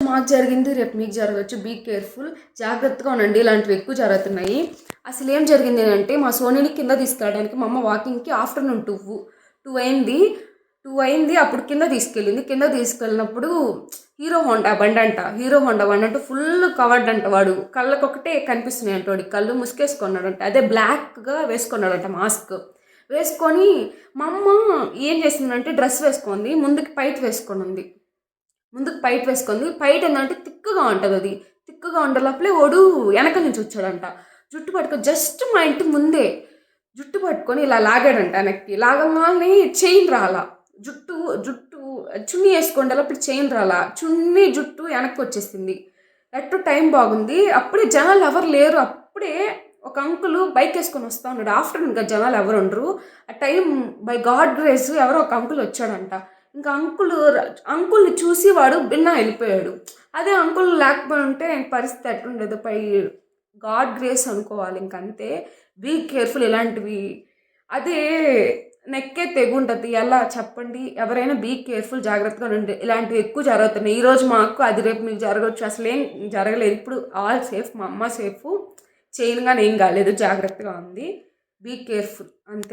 మాకు జరిగింది రేపు మీకు జరగచ్చు. బీ కేర్ఫుల్, జాగ్రత్తగా ఉండండి. ఇలాంటివి ఎక్కువ జరుగుతున్నాయి. అసలు ఏం జరిగింది అంటే మా సోనీని కింద తీసుకెళ్ళడానికి మా అమ్మ వాకింగ్కి ఆఫ్టర్నూన్ 2 అయింది. అప్పుడు కింద తీసుకెళ్ళింది. కింద తీసుకెళ్ళినప్పుడు హీరో హోండా బండి అంటే ఫుల్ కవర్డ్ అంట. వాడు కళ్ళకొకటే కనిపిస్తున్నాయి అంట. వాడి కళ్ళు ముసుకేసుకున్నాడంట. అదే బ్లాక్గా వేసుకున్నాడంట మాస్క్. వేసుకొని మా అమ్మ ఏం చేసిందంటే డ్రెస్ వేసుకుంది, ముందుకు పైట్ వేసుకుంది. పైట్ ఏంటంటే తిక్కుగా ఉంటుంది. అది తిక్కుగా ఉండే లోపలే ఓడు వెనక నుంచి వచ్చాడంట. జుట్టు పట్టుకొని జస్ట్ మా ఇంటి ముందే జుట్టు పట్టుకొని ఇలా లాగాడంట. వెనక్కి లాగంగానే చైన్ రాలా. జుట్టు చున్నీ వేసుకోండి లోపల చైన్ రాలా. చున్నీ జుట్టు వెనక్కి వచ్చేసింది. ఎట్టు టైం బాగుంది. అప్పుడే జనాలు ఎవరు లేరు. అప్పుడే ఒక అంకుల్ బైక్ వేసుకొని వస్తూ ఉన్నాడు. ఆఫ్టర్నూన్ ఇంకా జనాలు ఎవరు ఉండరు. ఆ టైం బై గాడ్ గ్రేస్ ఎవరో ఒక అంకుల్ వచ్చాడంట. ఇంకా అంకుల్ని చూసి వాడు భిన్నా వెళ్ళిపోయాడు. అదే అంకుల్ లేకపోయి ఉంటే పరిస్థితి ఎట్లుండేది. పై గాడ్ గ్రేస్ అనుకోవాలి. ఇంకంతే. బీ కేర్ఫుల్ ఇలాంటివి. అదే నెక్కే తెగుంటుంది. ఎలా చెప్పండి? ఎవరైనా బీ కేర్ఫుల్, జాగ్రత్తగా ఉండండి. ఇలాంటివి ఎక్కువ జరుగుతున్నాయి. ఈరోజు మాకు, అది రేపు మీకు జరగవచ్చు. అసలు ఏం జరగలేదు. ఇప్పుడు ఆల్ సేఫ్. మా అమ్మ సేఫ్, చైన్గా ఏం కాలేదు, జాగ్రత్తగా ఉంది. బీ కేర్ఫుల్ అంతే.